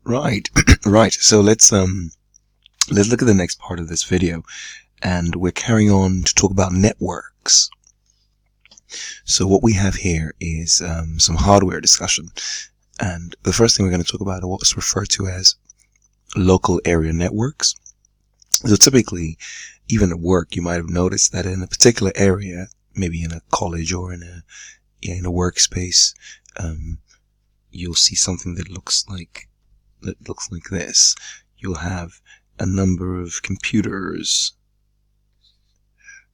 Right. Right. So let's look at the next part of this video, and we're carrying on to talk about networks. So what we have here is some hardware discussion, and the first thing we're going to talk about are what's referred to as local area networks. So typically, even at work, you might have noticed that in a particular area, maybe in a college or in a workspace, you'll see something that looks like this. You'll have a number of computers,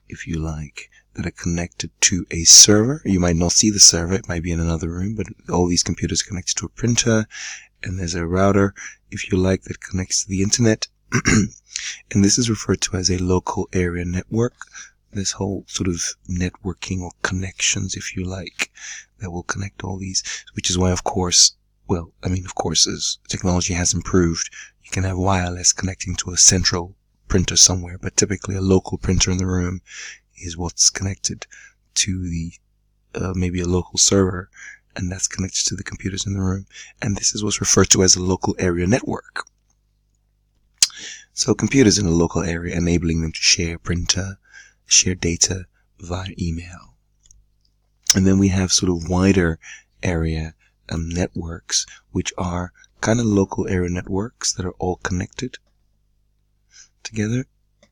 if you like, that are connected to a server. You might not see the server, it might be in another room, but all these computers are connected to a printer, and there's a router, if you like, that connects to the internet. And this is referred to as a local area network. This whole sort of networking or connections, if you like, that will connect all these, which is why, of course, as technology has improved, you can have wireless connecting to a central printer somewhere, but typically a local printer in the room is what's connected to the maybe a local server, and that's connected to the computers in the room. And this is what's referred to as a local area network. So computers in a local area, enabling them to share data via email. And then we have sort of wider area networks, which are kind of local area networks that are all connected together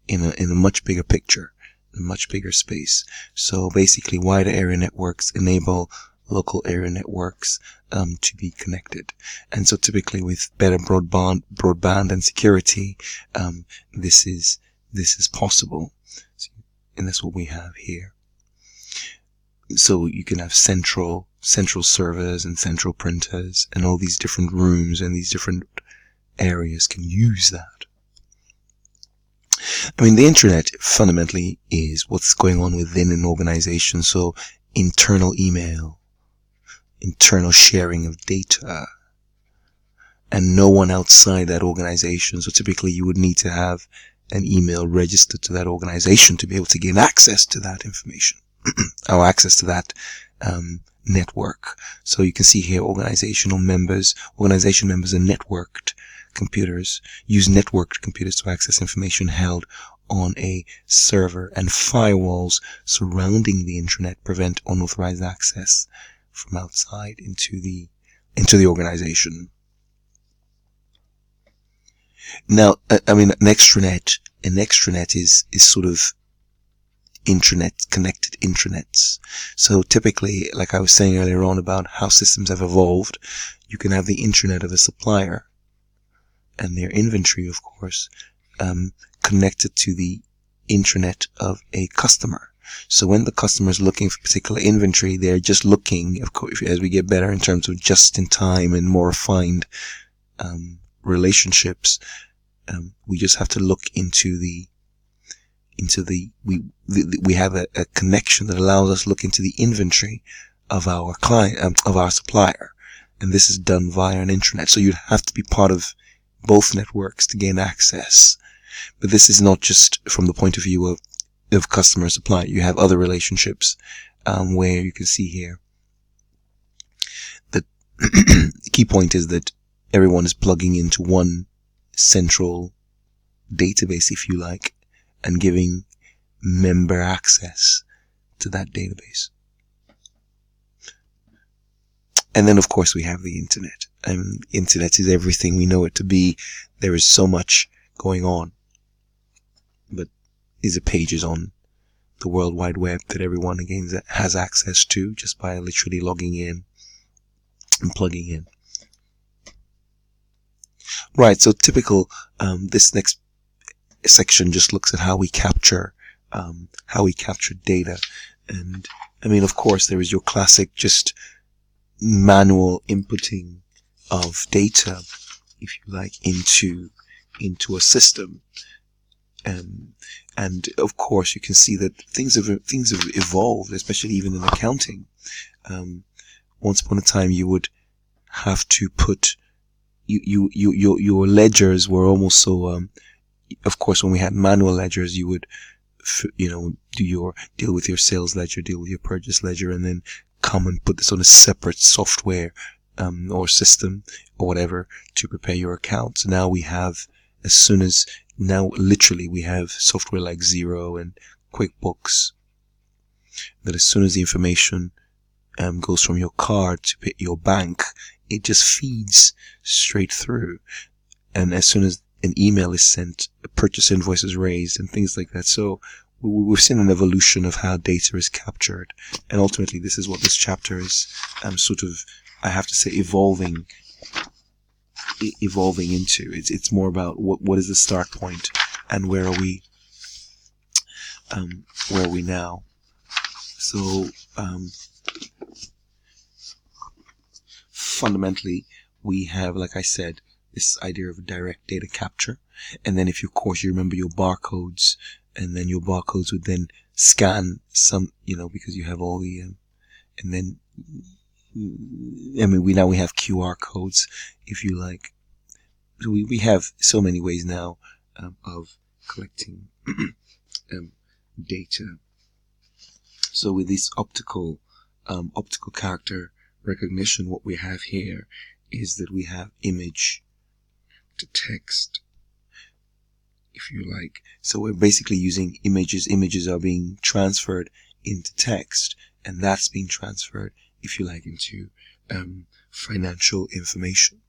in a much bigger picture, a much bigger space. So basically, wider area networks enable local area networks to be connected. And so typically with better broadband and security, this is possible. And that's what we have here. So you can have central servers and central printers, and all these different rooms and these different areas can use that. I mean, the internet fundamentally is what's going on within an organization. So internal email, internal sharing of data, and no one outside that organization. So typically you would need to have an email registered to that organization to be able to gain access to that information or access to that network. So you can see here organization members and networked computers use networked computers to access information held on a server, and firewalls surrounding the intranet prevent unauthorized access from outside into the organization. Now, I mean, an extranet is sort of connected intranets. So typically, like I was saying earlier on about how systems have evolved, you can have the intranet of a supplier and their inventory, of course, connected to the intranet of a customer. So when the customer is looking for particular inventory, they're just looking, of course, as we get better in terms of just-in-time and more refined relationships, we just have to look we have a connection that allows us to look into the inventory of our client, of our supplier. And this is done via an intranet. So you'd have to be part of both networks to gain access. But this is not just from the point of view of customer supplier. You have other relationships, where you can see here that the key point is that everyone is plugging into one central database, if you like, and giving member access to that database. And then, of course, we have the internet. Internet is everything we know it to be. There is so much going on. But these are pages on the World Wide Web that everyone, again, has access to just by literally logging in and plugging in. Right, so typical, this next section just looks at how we capture data. And, I mean, of course, there is your classic just manual inputting of data, if you like, into a system. And of course, you can see that things have evolved, especially even in accounting. Once upon a time, you would have to put your ledgers were almost so. Of course, when we had manual ledgers, you would, deal with your sales ledger, deal with your purchase ledger, and then come and put this on a separate software or system or whatever to prepare your account. So now we have, literally we have software like Xero and QuickBooks that as soon as the information goes from your card to your bank, it just feeds straight through. And as soon as an email is sent, a purchase invoice is raised and things like that. So we've seen an evolution of how data is captured. And ultimately, this is what this chapter is sort of, I have to say, evolving into. It's more about what is the start point and where are we now. So fundamentally, we have, like I said, this idea of direct data capture. And then if you, of course, you remember your barcodes, and then your barcodes would then scan some, because you have all the, and then, we have QR codes, if you like. So we have so many ways now of collecting data. So with this optical character recognition, what we have here is that we have image to text, if you like. So we're basically using images. Images are being transferred into text, and that's being transferred, if you like, into financial information.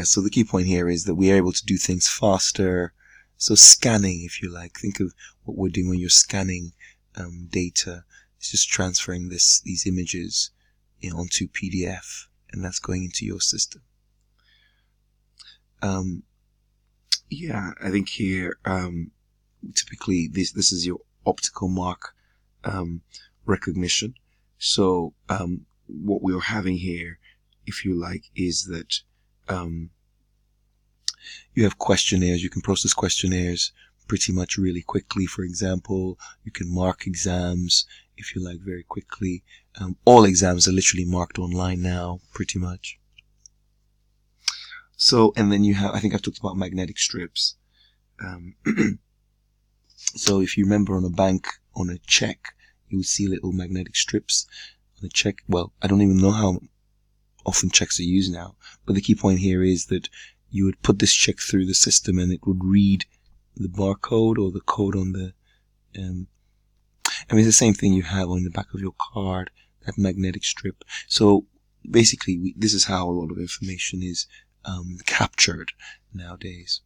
So the key point here is that we are able to do things faster. So scanning, if you like, think of what we're doing when you're scanning data. It's just transferring these images onto PDF, and that's going into your system. I think here typically this is your optical mark recognition. So what we're having here, if you like, is that you have questionnaires. You can process questionnaires pretty much really quickly. For example, you can mark exams, if you like, very quickly. All exams are literally marked online now, pretty much. So, and then you have, I think I've talked about magnetic strips. So if you remember on a bank, on a check, you would see little magnetic strips on a check. Well, I don't even know how often checks are used now, but the key point here is that you would put this check through the system and it would read the barcode or the code on the, it's the same thing you have on the back of your card, that magnetic strip. So basically, this is how a lot of information is captured nowadays.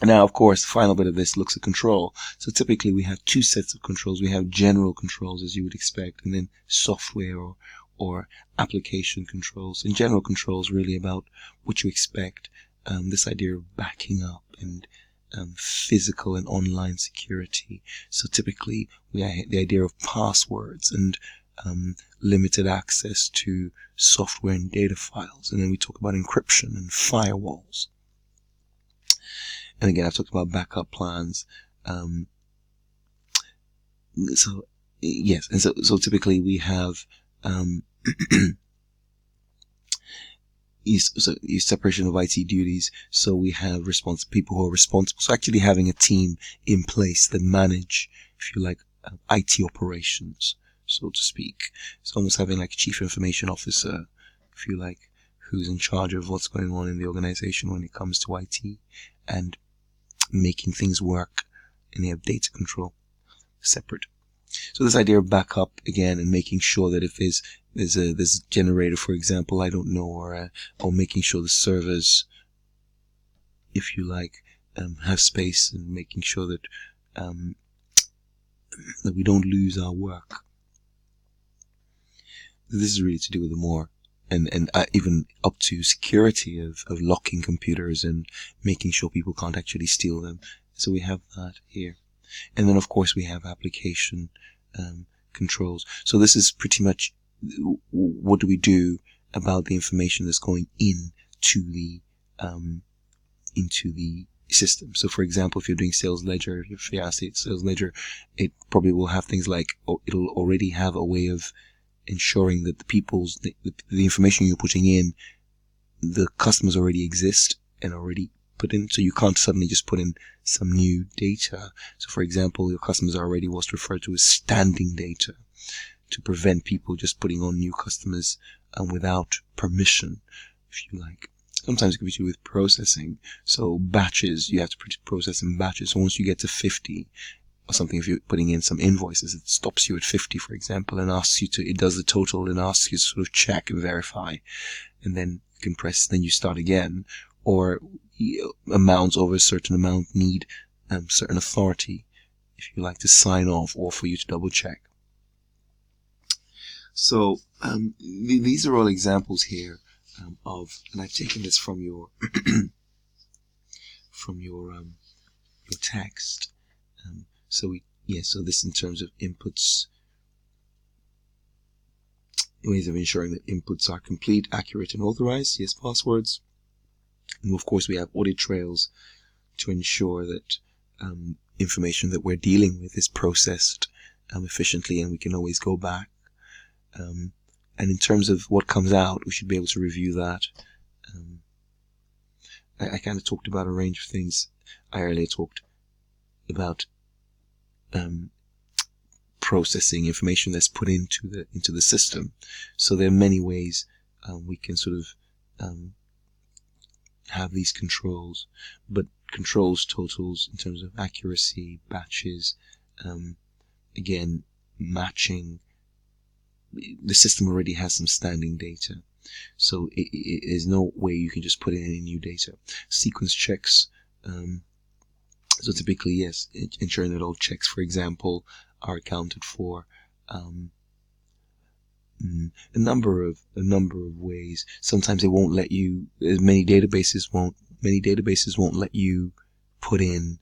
Now, of course, the final bit of this looks at control. So typically we have two sets of controls. We have general controls, as you would expect, and then software or application controls. And general controls really about what you expect, this idea of backing up and physical and online security. So typically we have the idea of passwords and limited access to software and data files. And then we talk about encryption and firewalls. And again, I've talked about backup plans. So typically we have separation of IT duties. So we have people who are responsible. So actually having a team in place that manage, if you like, IT operations, so to speak. It's almost having like a chief information officer, if you like, who's in charge of what's going on in the organization when it comes to IT and making things work, and they have data control separate. So this idea of backup again, and making sure that if there's a generator, for example, I don't know, or making sure the servers, if you like, have space, and making sure that that we don't lose our work. This is really to do with the more and even up to security of locking computers and making sure people can't actually steal them. So we have that here. And then, of course, we have application controls. So this is pretty much what do we do about the information that's going into the system. So, for example, if you're doing sales ledger, if you ask it sales ledger, it probably will have things like, it'll already have a way of ensuring that the information you're putting in, the customers already exist and already put in, so you can't suddenly just put in some new data. So for example, your customers are already what's referred to as standing data. to prevent people just putting on new customers without permission, if you like. Sometimes it can be to do with processing. So batches, you have to process in batches. So once you get to 50 or something, if you're putting in some invoices, it stops you at 50, for example, and asks you to, it does the total and asks you to sort of check and verify. And then you can press, then you start again. Or amounts over a certain amount need certain authority, if you like, to sign off or for you to double check. So these are all examples here of, and I've taken this from your your text. So this in terms of inputs, ways of ensuring that inputs are complete, accurate, and authorized. Yes, passwords. And of course, we have audit trails to ensure that information that we're dealing with is processed efficiently, and we can always go back. And in terms of what comes out, we should be able to review that. I kind of talked about a range of things. I earlier talked about processing information that's put into the system. So there are many ways we can sort of have these controls, but controls, totals in terms of accuracy, batches, again, matching. The system already has some standing data, so there's no way you can just put in any new data. Sequence checks, so typically, yes, ensuring that all checks, for example, are accounted for. A number of ways. Sometimes they won't let you. Many databases won't let you put in.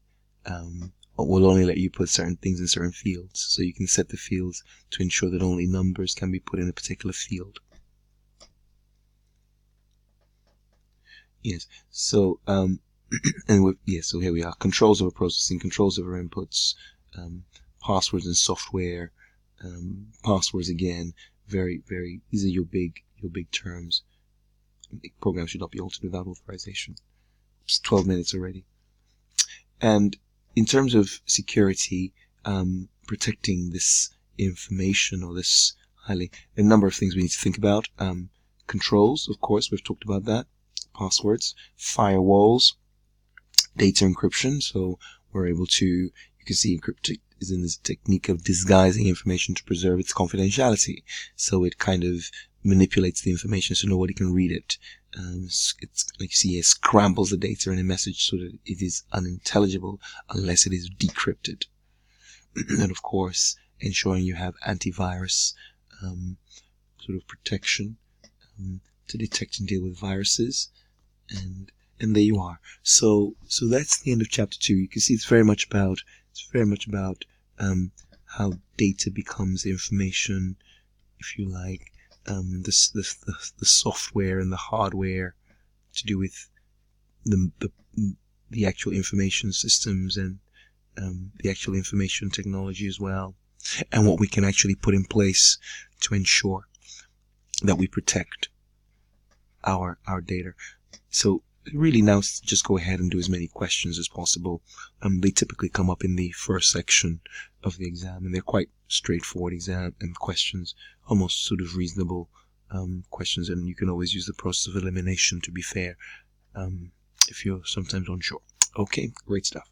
Will only let you put certain things in certain fields. So you can set the fields to ensure that only numbers can be put in a particular field. Yes. So so here we are. Controls over processing, controls over inputs, passwords and software. Passwords again. Very, very. These are your big terms. Programs should not be altered without authorization. It's 12 minutes already. And in terms of security, protecting this information or this a number of things we need to think about. Controls, of course, we've talked about that. Passwords, firewalls, data encryption. So we're able to, you can see encrypted is in this technique of disguising information to preserve its confidentiality. So it kind of manipulates the information so nobody can read it. It's like you see, it scrambles the data in a message so that it is unintelligible unless it is decrypted. And of course, ensuring you have antivirus sort of protection to detect and deal with viruses. And there you are. So that's the end of chapter 2. You can see it's very much about how data becomes information, if you like. The software and the hardware to do with the actual information systems and the actual information technology as well, and what we can actually put in place to ensure that we protect our data. So really now just go ahead and do as many questions as possible. They typically come up in the first section of the exam, and they're quite straightforward exam and questions, almost sort of reasonable questions, and you can always use the process of elimination to be fair if you're sometimes unsure. Okay, great stuff.